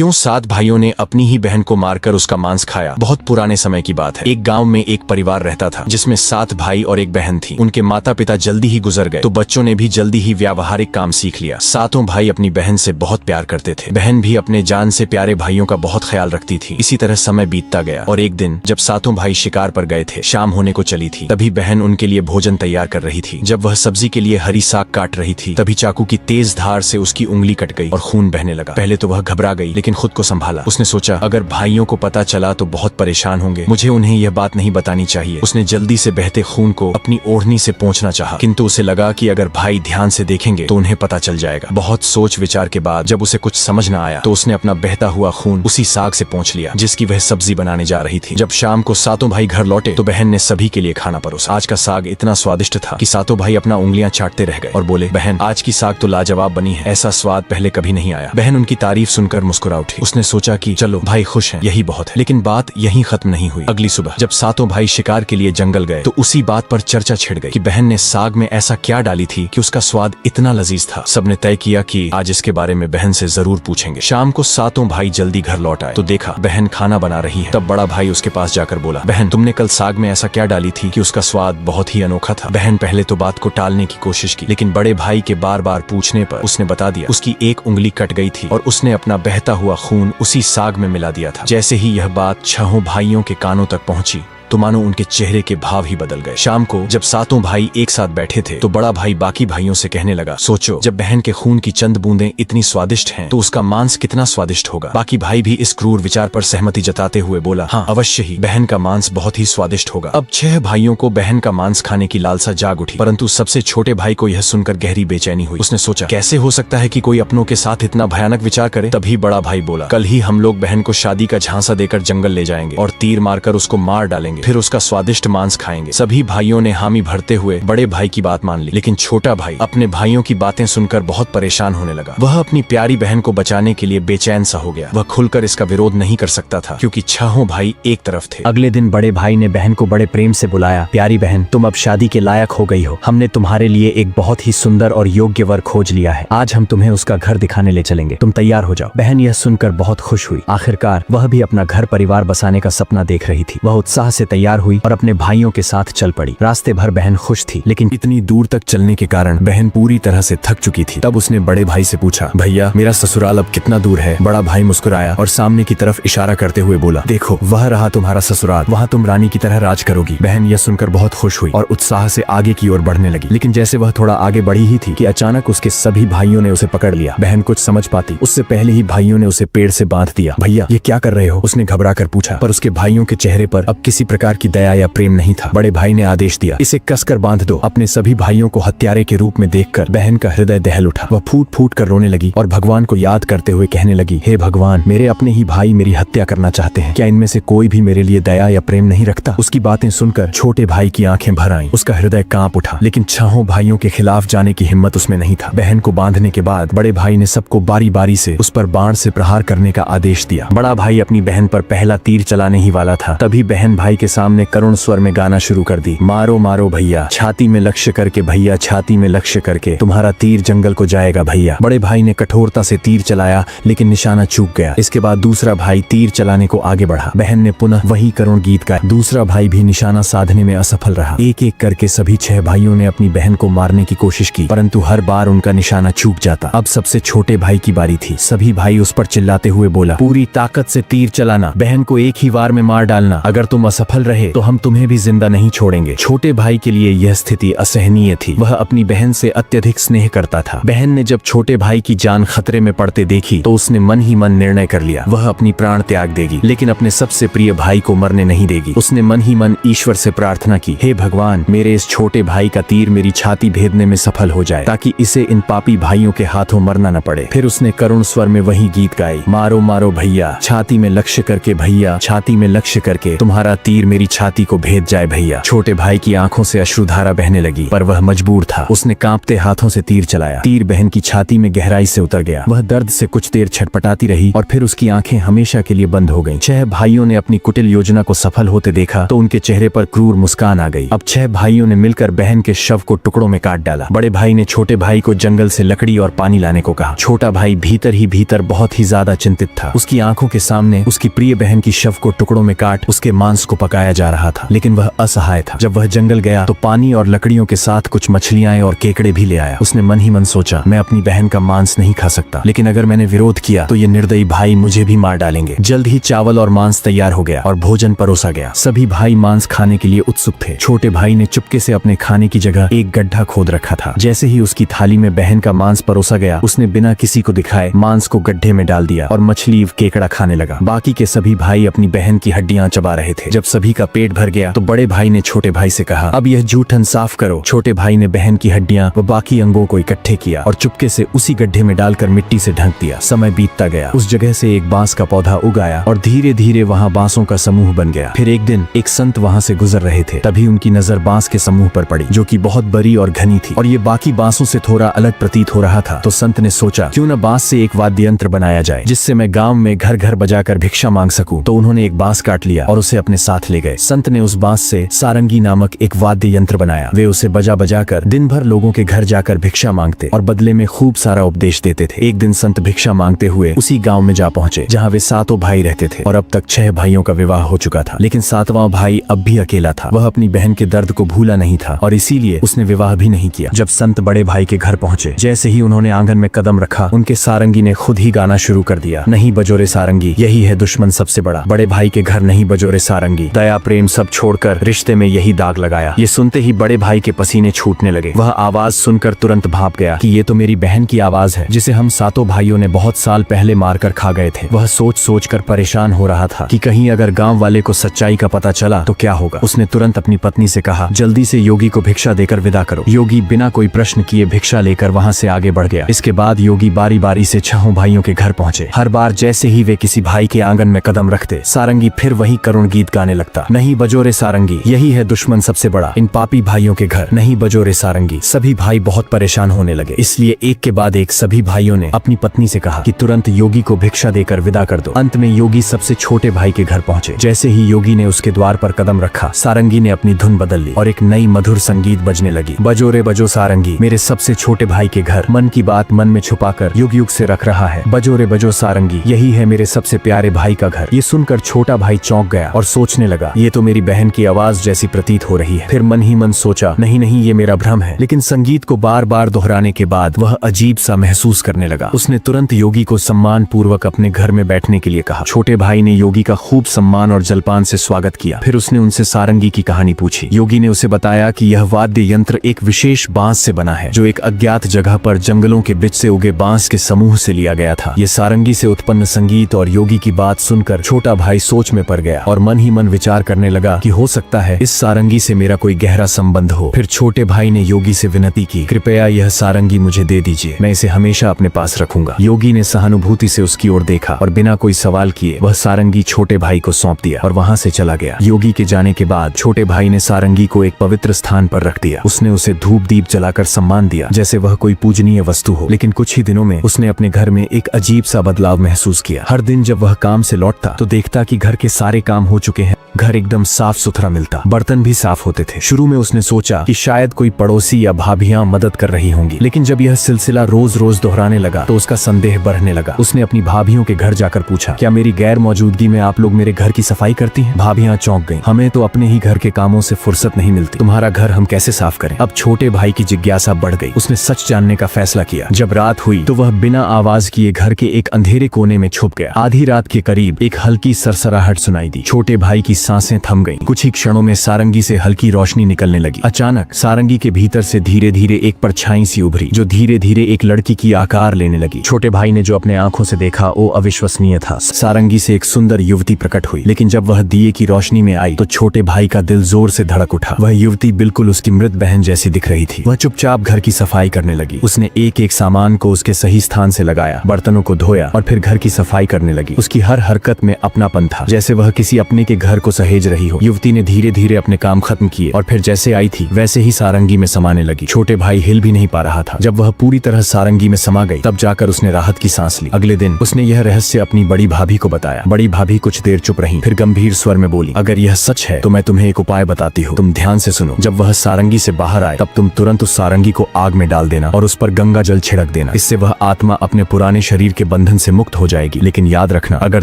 क्यों 7 भाइयों ने अपनी ही बहन को मारकर उसका मांस खाया। बहुत पुराने समय की बात है। एक गांव में एक परिवार रहता था जिसमें 7 भाई और एक बहन थी। उनके माता पिता जल्दी ही गुजर गए तो बच्चों ने भी जल्दी ही व्यावहारिक काम सीख लिया। 7 भाई अपनी बहन से बहुत प्यार करते थे। बहन भी अपने जान से प्यारे भाइयों का बहुत ख्याल रखती थी। इसी तरह समय बीतता गया और एक दिन जब 7 भाई शिकार पर गए थे, शाम होने को चली थी, तभी बहन उनके लिए भोजन तैयार कर रही थी। जब वह सब्जी के लिए हरी साग काट रही थी, तभी चाकू की तेज धार से उसकी उंगली कट गई और खून बहने लगा। पहले तो वह घबरा गई, लेकिन खुद को संभाला। उसने सोचा अगर भाइयों को पता चला तो बहुत परेशान होंगे, मुझे उन्हें यह बात नहीं बतानी चाहिए। उसने जल्दी से बहते खून को अपनी ओढ़नी से पोंछना चाहा, किंतु उसे लगा कि अगर भाई ध्यान से देखेंगे तो उन्हें पता चल जाएगा। बहुत सोच विचार के बाद जब उसे कुछ समझ न आया तो उसने अपना बहता हुआ खून उसी साग से पोंछ लिया जिसकी वह सब्जी बनाने जा रही थी। जब शाम को 7 भाई घर लौटे तो बहन ने सभी के लिए खाना परोसा। आज का साग इतना स्वादिष्ट था कि 7 भाई अपना उंगलियां चाटते रह गए और बोले, बहन आज की साग तो लाजवाब बनी है, ऐसा स्वाद पहले कभी नहीं आया। बहन उनकी तारीफ सुनकर मुस्कुरा उठी। उसने सोचा कि चलो भाई खुश हैं, यही बहुत है। लेकिन बात यहीं खत्म नहीं हुई। अगली सुबह जब 7 भाई शिकार के लिए जंगल गए तो उसी बात पर चर्चा छिड़ गई कि बहन ने साग में ऐसा क्या डाली थी कि उसका स्वाद इतना लजीज था। सबने तय किया कि आज इसके बारे में बहन से जरूर पूछेंगे। शाम को 7 भाई जल्दी घर लौट आए तो देखा बहन खाना बना रही है। तब बड़ा भाई उसके पास जाकर बोला, बहन तुमने कल साग में ऐसा क्या डाली थी कि उसका स्वाद बहुत ही अनोखा था। बहन पहले तो बात को टालने की कोशिश की, लेकिन बड़े भाई के बार बार पूछने पर उसने बता दिया उसकी एक उंगली कट गई थी और उसने अपना बहता हुआ खून उसी साग में मिला दिया था। जैसे ही यह बात 6 भाइयों के कानों तक पहुंची तो मानो उनके चेहरे के भाव ही बदल गए। शाम को जब 7 भाई एक साथ बैठे थे तो बड़ा भाई बाकी भाइयों से कहने लगा, सोचो जब बहन के खून की चंद बूंदें इतनी स्वादिष्ट हैं तो उसका मांस कितना स्वादिष्ट होगा। बाकी भाई भी इस क्रूर विचार पर सहमति जताते हुए बोला, हाँ अवश्य ही बहन का मांस बहुत ही स्वादिष्ट होगा। अब 6 भाइयों को बहन का मांस खाने की लालसा जाग उठी, परंतु सबसे छोटे भाई को यह सुनकर गहरी बेचैनी हुई। उसने सोचा कैसे हो सकता है कि कोई अपनों के साथ इतना भयानक विचार करे। तभी बड़ा भाई बोला, कल ही हम लोग बहन को शादी का झांसा देकर जंगल ले जाएंगे और तीर मारकर उसको मार डालेंगे, फिर उसका स्वादिष्ट मांस खाएंगे। सभी भाइयों ने हामी भरते हुए बड़े भाई की बात मान ली, लेकिन छोटा भाई अपने भाइयों की बातें सुनकर बहुत परेशान होने लगा। वह अपनी प्यारी बहन को बचाने के लिए बेचैन सा हो गया। वह खुलकर इसका विरोध नहीं कर सकता था क्योंकि 6 भाई एक तरफ थे। अगले दिन बड़े भाई ने बहन को बड़े प्रेम से बुलाया, प्यारी बहन तुम अब शादी के लायक हो गई हो। हमने तुम्हारे लिए एक बहुत ही सुंदर और योग्य वर खोज लिया है। आज हम तुम्हें उसका घर दिखाने ले चलेंगे, तुम तैयार हो जाओ। बहन यह सुनकर बहुत खुश हुई। आखिरकार वह भी अपना घर परिवार बसाने का सपना देख रही थी। वह उत्साह से तैयार हुई और अपने भाइयों के साथ चल पड़ी। रास्ते भर बहन खुश थी, लेकिन इतनी दूर तक चलने के कारण बहन पूरी तरह से थक चुकी थी। तब उसने बड़े भाई से पूछा, भैया मेरा ससुराल अब कितना दूर है। बड़ा भाई मुस्कुराया और सामने की तरफ इशारा करते हुए बोला, देखो वह रहा तुम्हारा ससुराल, वहाँ तुम रानी की तरह राज करोगी। बहन यह सुनकर बहुत खुश हुई और उत्साह से आगे की ओर बढ़ने लगी। लेकिन जैसे वह थोड़ा आगे बढ़ी ही थी कि अचानक उसके सभी भाइयों ने उसे पकड़ लिया। बहन कुछ समझ पाती उससे पहले ही भाइयों ने उसे पेड़ से बांध दिया। भैया ये क्या कर रहे हो, उसने घबरा कर पूछा, पर उसके भाइयों के चेहरे पर अब किसी प्रकार की दया या प्रेम नहीं था। बड़े भाई ने आदेश दिया, इसे कसकर बांध दो। अपने सभी भाइयों को हत्यारे के रूप में देखकर बहन का हृदय दहल उठा। वह फूट फूट कर रोने लगी और भगवान को याद करते हुए कहने लगी, हे भगवान मेरे अपने ही भाई मेरी हत्या करना चाहते हैं, क्या इनमें से कोई भी मेरे लिए दया या प्रेम नहीं रखता। उसकी बातें सुनकर छोटे भाई की आंखें भर आईं। उसका हृदय कांप उठा, लेकिन 6 भाइयों के खिलाफ जाने की हिम्मत उसमें नहीं था। बहन को बांधने के बाद बड़े भाई ने सबको बारी बारी से उस पर बाण से प्रहार करने का आदेश दिया। बड़ा भाई अपनी बहन पर पहला तीर चलाने ही वाला था, तभी बहन भाई के सामने करुण स्वर में गाना शुरू कर दी, मारो मारो भैया, छाती में लक्ष्य करके भैया, छाती में लक्ष्य करके, तुम्हारा तीर जंगल को जाएगा भैया। बड़े भाई ने कठोरता से तीर चलाया, लेकिन निशाना चूक गया। इसके बाद दूसरा भाई तीर चलाने को आगे बढ़ा। बहन ने पुनः वही करुण गीत गाया। दूसरा भाई भी निशाना साधने में असफल रहा। एक एक करके सभी 6 भाइयों ने अपनी बहन को मारने की कोशिश की, परंतु हर बार उनका निशाना चूक जाता। अब सबसे छोटे भाई की बारी थी। सभी भाई उस पर चिल्लाते हुए बोला, पूरी ताकत से तीर चलाना, बहन को एक ही वार में मार डालना। अगर तुम असफल रहे तो हम तुम्हें भी जिंदा नहीं छोड़ेंगे। छोटे भाई के लिए यह स्थिति असहनीय थी। वह अपनी बहन से अत्यधिक स्नेह करता था। बहन ने जब छोटे भाई की जान खतरे में पड़ते देखी तो उसने मन ही मन निर्णय कर लिया, वह अपनी प्राण त्याग देगी, लेकिन अपने सबसे प्रिय भाई को मरने नहीं देगी। उसने मन ही मन ईश्वर से प्रार्थना की, हे भगवान मेरे इस छोटे भाई का तीर मेरी छाती भेदने में सफल हो जाए, ताकि इसे इन पापी भाइयों के हाथों मरना न पड़े। फिर उसने करुण स्वर में वही गीत गाई, मारो मारो भैया, छाती में लक्ष्य करके भैया, छाती में लक्ष्य करके, तुम्हारा तीर तीर मेरी छाती को भेद जाए भैया। छोटे भाई की आंखों से अश्रुधारा बहने लगी, पर वह मजबूर था। उसने कांपते हाथों से तीर चलाया। तीर बहन की छाती में गहराई से उतर गया। वह दर्द से कुछ देर छटपटाती रही और फिर उसकी आंखें हमेशा के लिए बंद हो गईं। 6 भाइयों ने अपनी कुटिल योजना को सफल होते देखा तो उनके चेहरे पर क्रूर मुस्कान आ गई। अब 6 भाइयों ने मिलकर बहन के शव को टुकड़ों में काट डाला। बड़े भाई ने छोटे भाई को जंगल से लकड़ी और पानी लाने को कहा। छोटा भाई भीतर ही भीतर बहुत ही ज्यादा चिंतित था। उसकी आंखों के सामने उसकी प्रिय बहन की शव को टुकड़ों में काट उसके मांस को पकाया जा रहा था, लेकिन वह असहाय था। जब वह जंगल गया तो पानी और लकड़ियों के साथ कुछ मछलियां और केकड़े भी ले आया। उसने मन ही मन सोचा, मैं अपनी बहन का मांस नहीं खा सकता, लेकिन अगर मैंने विरोध किया तो ये निर्दयी भाई मुझे भी मार डालेंगे। जल्द ही चावल और मांस तैयार हो गया और भोजन परोसा गया। सभी भाई मांस खाने के लिए उत्सुक थे। छोटे भाई ने चुपके से अपने खाने की जगह एक गड्ढा खोद रखा था। जैसे ही उसकी थाली में बहन का मांस परोसा गया, उसने बिना किसी को दिखाए मांस को गड्ढे में डाल दिया और मछली केकड़ा खाने लगा। बाकी के सभी भाई अपनी बहन की हड्डियां चबा रहे थे। जब सभी का पेट भर गया तो बड़े भाई ने छोटे भाई से कहा, अब यह जूठन साफ करो। छोटे भाई ने बहन की हड्डियां व बाकी अंगों को इकट्ठे किया और चुपके से उसी गड्ढे में डालकर मिट्टी से ढक दिया। समय बीतता गया। उस जगह से एक बांस का पौधा उगाया और धीरे धीरे वहाँ बांसों का समूह बन गया। फिर एक दिन एक संत वहाँ से गुजर रहे थे, तभी उनकी नजर बांस के समूह पर पड़ी, जो कि बहुत बड़ी और घनी थी और ये बाकी बांसों से थोड़ा अलग प्रतीत हो रहा था। तो संत ने सोचा, क्यों न बांस से एक वाद्य यंत्र बनाया जाए जिससे मैं गांव में घर घर बजाकर भिक्षा मांग सकूं। तो उन्होंने एक बांस काट लिया और उसे अपने साथ ले गए। संत ने उस बांस से सारंगी नामक एक वाद्य यंत्र बनाया। वे उसे बजा बजा कर दिन भर लोगों के घर जाकर भिक्षा मांगते और बदले में खूब सारा उपदेश देते थे। एक दिन संत भिक्षा मांगते हुए उसी गांव में जा पहुंचे जहां वे 7 भाई रहते थे और अब तक 6 भाइयों का विवाह हो चुका था, लेकिन 7वां भाई अब भी अकेला था। वह अपनी बहन के दर्द को भूला नहीं था और इसीलिए उसने विवाह भी नहीं किया। जब संत बड़े भाई के घर पहुंचे, जैसे ही उन्होंने आंगन में कदम रखा, उनके सारंगी ने खुद ही गाना शुरू कर दिया, नहीं बजोरे सारंगी, यही है दुश्मन सबसे बड़ा। बड़े भाई के घर नहीं बजोरे सारंगी, दया प्रेम सब छोड़कर रिश्ते में यही दाग लगाया। ये सुनते ही बड़े भाई के पसीने छूटने लगे। वह आवाज सुनकर तुरंत भाप गया कि ये तो मेरी बहन की आवाज है, जिसे हम 7 भाइयों ने बहुत साल पहले मारकर खा गए थे। वह सोच सोच कर परेशान हो रहा था कि कहीं अगर गांव वाले को सच्चाई का पता चला तो क्या होगा। उसने तुरंत अपनी पत्नी से कहा, जल्दी से योगी को भिक्षा देकर विदा करो। योगी बिना कोई प्रश्न किए भिक्षा लेकर वहां से आगे बढ़ गया। इसके बाद योगी बारी बारी से 6 भाइयों के घर पहुंचे। हर बार जैसे ही वे किसी भाई के आंगन में कदम रखते, सारंगी फिर वही करुण गीत गाने लगता, नहीं बजोरे सारंगी, यही है दुश्मन सबसे बड़ा, इन पापी भाइयों के घर नहीं बजोरे सारंगी। सभी भाई बहुत परेशान होने लगे, इसलिए एक के बाद एक सभी भाइयों ने अपनी पत्नी से कहा कि तुरंत योगी को भिक्षा देकर विदा कर दो। अंत में योगी सबसे छोटे भाई के घर पहुंचे। जैसे ही योगी ने उसके द्वार पर कदम रखा, सारंगी ने अपनी धुन बदल ली और एक नई मधुर संगीत बजने लगी। बजो रे बजो सारंगी, मेरे सबसे छोटे भाई के घर, मन की बात मन में छुपाकर युग युग से रख रहा है। बजो रे बजो सारंगी, यही है मेरे सबसे प्यारे भाई का घर। ये सुनकर छोटा भाई चौंक गया और सोचने लगा, ये तो मेरी बहन की आवाज जैसी प्रतीत हो रही है। फिर मन ही मन सोचा, नहीं नहीं, ये मेरा भ्रम है। लेकिन संगीत को बार बार दोहराने के बाद वह अजीब सा महसूस करने लगा। उसने तुरंत योगी को सम्मान पूर्वक अपने घर में बैठने के लिए कहा। छोटे भाई ने योगी का खूब सम्मान और जलपान से स्वागत किया। फिर उसने उनसे सारंगी की कहानी पूछी। योगी ने उसे बताया कि यह वाद्य यंत्र एक विशेष बांस से बना है, जो एक अज्ञात जगह पर जंगलों के बीच से उगे बांस के समूह से लिया गया था। ये सारंगी से उत्पन्न संगीत और योगी की बात सुनकर छोटा भाई सोच में पड़ गया और मन ही मन विचार करने लगा कि हो सकता है इस सारंगी से मेरा कोई गहरा संबंध हो। फिर छोटे भाई ने योगी से विनती की, कृपया यह सारंगी मुझे दे दीजिए, मैं इसे हमेशा अपने पास रखूंगा। योगी ने सहानुभूति से उसकी ओर देखा और बिना कोई सवाल किए वह सारंगी छोटे भाई को सौंप दिया और वहां से चला गया। योगी के जाने के बाद छोटे भाई ने सारंगी को एक पवित्र स्थान पर रख दिया। उसने उसे धूप दीप जलाकर सम्मान दिया जैसे वह कोई पूजनीय वस्तु हो। लेकिन कुछ ही दिनों में उसने अपने घर में एक अजीब सा बदलाव महसूस किया। हर दिन जब वह काम से लौटता तो देखता कि घर के सारे काम हो चुके हैं, घर एकदम साफ सुथरा मिलता, बर्तन भी साफ होते थे। शुरू में उसने सोचा कि शायद कोई पड़ोसी या भाभियां मदद कर रही होंगी, लेकिन जब यह सिलसिला रोज रोज दोहराने लगा तो उसका संदेह बढ़ने लगा। उसने अपनी भाभियों के घर जाकर पूछा, क्या मेरी गैर मौजूदगी में आप लोग मेरे घर की सफाई करती हैं? भाभियां चौंक गईं, हमें तो अपने ही घर के कामों से फुर्सत नहीं मिलती, तुम्हारा घर हम कैसे साफ करें? अब छोटे भाई की जिज्ञासा बढ़ गई। उसने सच जानने का फैसला किया। जब रात हुई तो वह बिना आवाज किए घर के एक अंधेरे कोने में छुप गया। आधी रात के करीब एक हल्की सरसराहट सुनाई दी। छोटे भाई की सांसें थम गईं। कुछ ही क्षणों में सारंगी से हल्की रोशनी निकलने लगी। अचानक सारंगी के भीतर से धीरे धीरे एक परछाई सी उभरी, जो धीरे धीरे एक लड़की की आकार लेने लगी। छोटे भाई ने जो अपने आंखों से देखा वो अविश्वसनीय था। सारंगी से एक सुंदर युवती प्रकट हुई, लेकिन जब वह दिए की रोशनी में आई तो छोटे भाई का दिल जोर से धड़क उठा। वह युवती बिल्कुल उसकी मृत बहन जैसी दिख रही थी। वह चुपचाप घर की सफाई करने लगी। उसने एक एक सामान को उसके सही स्थान से लगाया, बर्तनों को धोया और फिर घर की सफाई करने लगी। उसकी हर हरकत में अपनापन था, जैसे वह किसी अपने के घर को सहेज रही हो। युवती ने धीरे धीरे अपने काम खत्म किए और फिर जैसे आई थी वैसे ही सारंगी में समाने लगी। छोटे भाई हिल भी नहीं पा रहा था। जब वह पूरी तरह सारंगी में समा गई तब जाकर उसने राहत की सांस ली। अगले दिन उसने यह रहस्य अपनी बड़ी भाभी को बताया। बड़ी भाभी कुछ देर चुप रही, फिर गंभीर स्वर में बोली, अगर यह सच है तो मैं तुम्हें एक उपाय बताती हूँ, तुम ध्यान से सुनो। जब वह सारंगी से बाहर आए तब तुम तुरंत उस सारंगी को आग में डाल देना और उस पर गंगा जल छिड़क देना। इससे वह आत्मा अपने पुराने शरीर के बंधन से मुक्त हो जाएगी। लेकिन याद रखना, अगर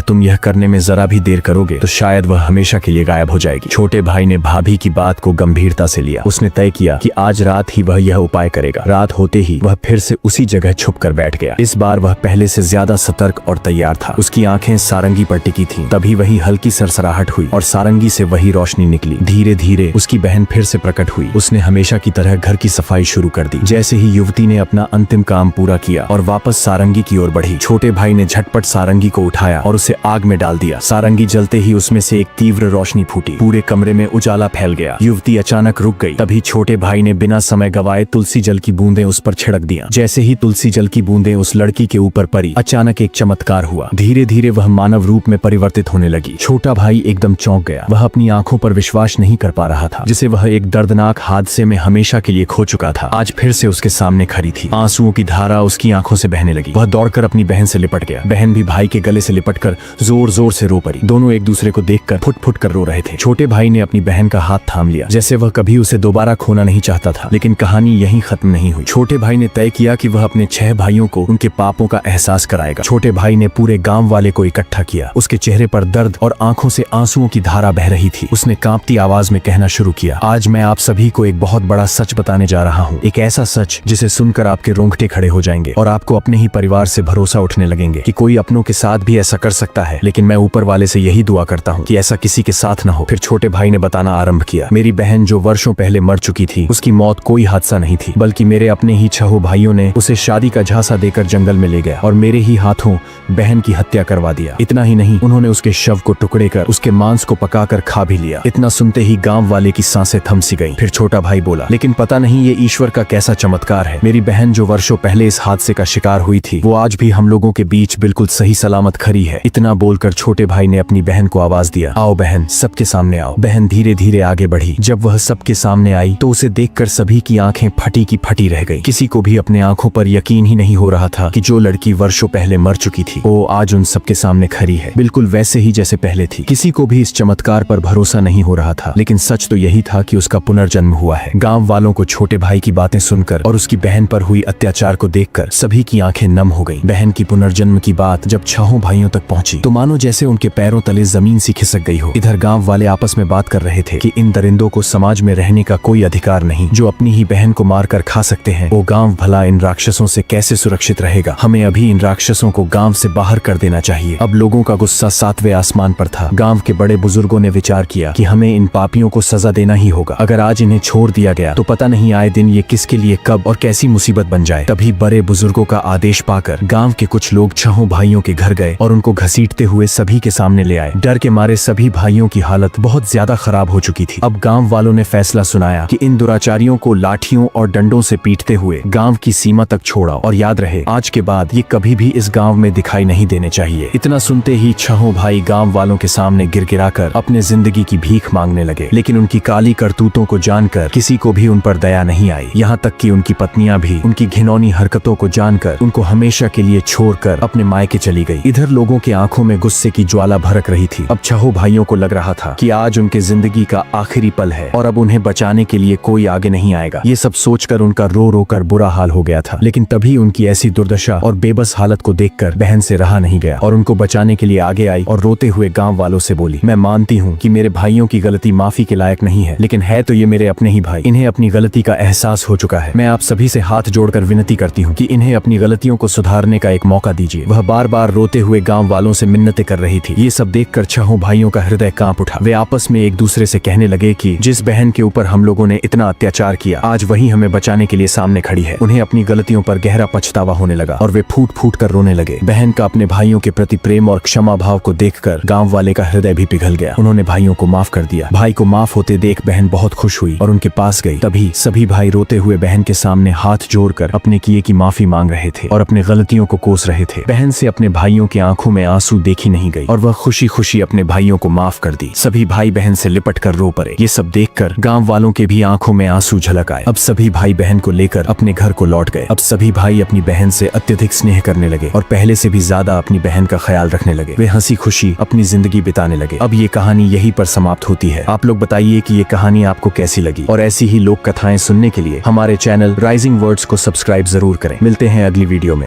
तुम यह करने में जरा भी देर करोगे तो शायद वह हमेशा के लिए गायब हो जाएगी। छोटे भाई ने भाभी की बात को गंभीरता से लिया। उसने तय किया कि आज रात ही वह यह उपाय करेगा। रात होते ही वह फिर से उसी जगह छुप कर बैठ गया। इस बार वह पहले से ज्यादा सतर्क और तैयार था। उसकी आंखें सारंगी पर टिकी थीं। तभी वही हल्की सरसराहट हुई और सारंगी से वही रोशनी निकली। धीरे धीरे उसकी बहन फिर से प्रकट हुई। उसने हमेशा की तरह घर की सफाई शुरू कर दी। जैसे ही युवती ने अपना अंतिम काम पूरा किया और वापस सारंगी की ओर बढ़ी, छोटे भाई ने झटपट सारंगी को उठाया और उसे आग में डाल दिया। सारंगी जलते ही उसमें से एक तीव्र रोशनी फूटी। पूरे कमरे में उजाला फैल गया। युवती अचानक रुक गई। तभी छोटे भाई ने बिना समय गवाए तुलसी जल की बूंदें उस पर छिड़क दिया। जैसे ही तुलसी जल की बूंदें उस लड़की के ऊपर पड़ी, अचानक एक चमत्कार हुआ। धीरे धीरे वह मानव रूप में परिवर्तित होने लगी। छोटा भाई एकदम चौंक गया। वह अपनी आंखों पर विश्वास नहीं कर पा रहा था, जिसे वह एक दर्दनाक हादसे में हमेशा के लिए खो चुका था। आज फिर से उसके सामने खड़ी थी। आंसुओं की धारा उसकी आंखों से बहने लगी। वह दौड़कर अपनी बहन से लिपट गया। बहन भी भाई के गले से लिपटकर जोर जोर से रो पड़ी। दोनों एक दूसरे को देखकर फुट फुट कर रो रहे थे। छोटे भाई ने अपनी बहन का हाथ थाम लिया, जैसे वह कभी उसे दोबारा खोना नहीं चाहता था। लेकिन कहानी यहीं खत्म नहीं हुई। छोटे भाई ने तय किया कि वह अपने 6 भाइयों को उनके पापों का एहसास कराएगा। छोटे भाई ने पूरे गांव वाले को इकट्ठा किया। उसके चेहरे पर दर्द और आंखों से आंसुओं की धारा बह रही थी। उसने कांपती आवाज में कहना शुरू किया, आज मैं आप सभी को एक बहुत बड़ा सच बताने जा रहा हूँ। एक ऐसा सच जिसे सुनकर आपके रोंगटे खड़े हो जाएंगे और आपको अपने ही परिवार से भरोसा उठने लगेंगे कि कोई अपनों के साथ भी ऐसा कर सकता है। लेकिन मैं ऊपर वाले से यही दुआ करता हूँ कि ऐसा किसी के साथ न हो। फिर छोटे भाई ने बताना आरंभ किया, मेरी बहन जो वर्षों पहले मर चुकी थी, उसकी मौत कोई हादसा नहीं थी, बल्कि मेरे अपने ही 6 भाइयों ने उसे शादी का झांसा देकर जंगल में ले गया और मेरे ही हाथों बहन की हत्या करवा दिया। इतना ही नहीं, उन्होंने उसके शव को टुकड़े कर उसके मांस को पकाकर खा भी लिया। इतना सुनते ही गांव वाले की सांसें थम सी गईं। फिर छोटा भाई बोला, लेकिन पता नहीं ये ईश्वर का कैसा चमत्कार है। मेरी बहन जो वर्षों पहले इस हादसे का शिकार हुई थी, वो आज भी हम लोगों के बीच बिल्कुल सही सलामत खड़ी है। इतना बोलकर छोटे भाई ने अपनी बहन को आवाज दिया, आओ बहन, सबके सामने आओ। बहन धीरे धीरे आगे बढ़ी। जब वह सबके सामने आई तो उसे देखकर सभी की आंखें फटी की फटी रह गई। किसी को भी अपने आंखों पर यकीन ही नहीं हो रहा था कि जो लड़की वर्षों पहले मर चुकी थी, वो आज उन सबके सामने खड़ी है, बिल्कुल वैसे ही जैसे पहले थी। किसी को भी इस चमत्कार पर भरोसा नहीं हो रहा था, लेकिन सच तो यही था कि उसका पुनर्जन्म हुआ है। गांव वालों को छोटे भाई की बातें सुनकर और उसकी बहन पर हुई अत्याचार को देखकर सभी की आंखें नम हो गईं। बहन की पुनर्जन्म की बात जब 6 भाइयों तक पहुंची तो मानो जैसे उनके पैरों तले जमीन सी खिसक गई हो। इधर गांव वाले आपस में बात कर रहे थे कि इन दरिंदों को समाज में रहने का कोई अधिकार नहीं, जो अपनी ही बहन को मारकर खा सकते हैं। वो गांव भला इन राक्षसों से कैसे सुरक्षित रहेगा? हमें अभी इन राक्षसों को गांव से बाहर कर देना चाहिए। अब लोगों का गुस्सा 7वें आसमान पर था। गांव के बड़े बुजुर्गों ने विचार किया कि हमें इन पापियों को सजा देना ही होगा। अगर आज इन्हें छोड़ दिया गया तो पता नहीं आए दिन ये किसके लिए कब और कैसी मुसीबत बन जाए। तभी बड़े बुजुर्गों का आदेश पाकर गांव के कुछ लोग 6 भाइयों के घर गए और उनको घसीटते हुए सभी के सामने ले आए। डर के मारे सभी भाइयों की हालत बहुत ज्यादा खराब हो चुकी थी। अब गांव वालों ने फैसला सुनाया कि इन दुराचारियों को लाठियों और डंडों से पीटते हुए गांव की सीमा तक छोड़ा और याद रहे, आज के बाद ये कभी भी इस गांव में दिखाई नहीं देने चाहिए। इतना सुनते ही 6 भाई गांव वालों के सामने गिड़गिड़ाकर अपने जिंदगी की भीख मांगने लगे। लेकिन उनकी काली करतूतों को जानकर किसी को भी उन पर दया नहीं आई। यहाँ तक कि उनकी पत्नियां भी उनकी घिनौनी हरकतों को जानकर उनको हमेशा के लिए छोड़कर अपने मायके चली गई। इधर लोगों की आंखों में गुस्से की ज्वाला भड़क रही थी। अब 6 भाइयों को लग रहा था कि आज उनके जिंदगी का आखिरी पल है और अब उन्हें बचाने के लिए कोई आगे नहीं आएगा। ये सब सोचकर उनका रो रो कर बुरा हाल हो गया था। लेकिन तभी उनकी ऐसी दुर्दशा और बेबस हालत को देखकर बहन से रहा नहीं गया और उनको बचाने के लिए आगे आई और रोते हुए गांव वालों से बोली, मैं मानती हूँ कि मेरे भाइयों की गलती माफी के लायक नहीं है, लेकिन है तो ये मेरे अपने ही भाई। इन्हें अपनी गलती का एहसास हो चुका है। मैं आप सभी से हाथ जोड़कर विनती करती हूँ कि इन्हें अपनी गलतियों को सुधारने का एक मौका दीजिए। वह बार बार रोते हुए गांव वालों से मिन्नतें कर रही थी। ये सब देखकर 6 भाइयों का हृदय कांप उठा। वे आपस में एक दूसरे से कहने लगे कि जिस बहन के ऊपर हम लोगों ने इतना अत्याचार किया, आज वही हमें बचाने के लिए सामने खड़ी है। उन्हें अपनी गलतियों पर गहरा पछतावा होने लगा और वे फूट फूट कर रोने लगे। बहन का अपने भाइयों के प्रति प्रेम और क्षमा भाव को देखकर गांव वाले का हृदय भी पिघल गया। उन्होंने भाइयों को माफ कर दिया। भाई को माफ होते देख बहन बहुत खुश हुई और उनके पास गई। तभी सभी भाई रोते हुए बहन के सामने हाथ जोड़कर अपने किए की माफी मांग रहे थे और अपने गलतियों को कोस रहे थे। बहन से अपने भाइयों की आंखों में आंसू देखी नहीं गई और वह खुशी खुशी अपने भाइयों को माफ कर दी। सभी भाई बहन से लिपट कर रो पड़े। ये सब देखकर गांव वालों के भी आंखों में आंसू झलक आए। अब सभी भाई बहन को लेकर अपने घर को लौट गए। अब सभी भाई अपनी बहन से अत्यधिक स्नेह करने लगे और पहले से भी ज्यादा अपनी बहन का ख्याल रखने लगे। वे हंसी खुशी अपनी जिंदगी बिताने लगे। अब ये कहानी यहीं पर समाप्त होती है। आप लोग बताइए कि ये कहानी आपको कैसी लगी, और ऐसी ही लोक कथाएं सुनने के लिए हमारे चैनल राइजिंग वर्ड्स को सब्सक्राइब जरूर करें। मिलते हैं अगली वीडियो में।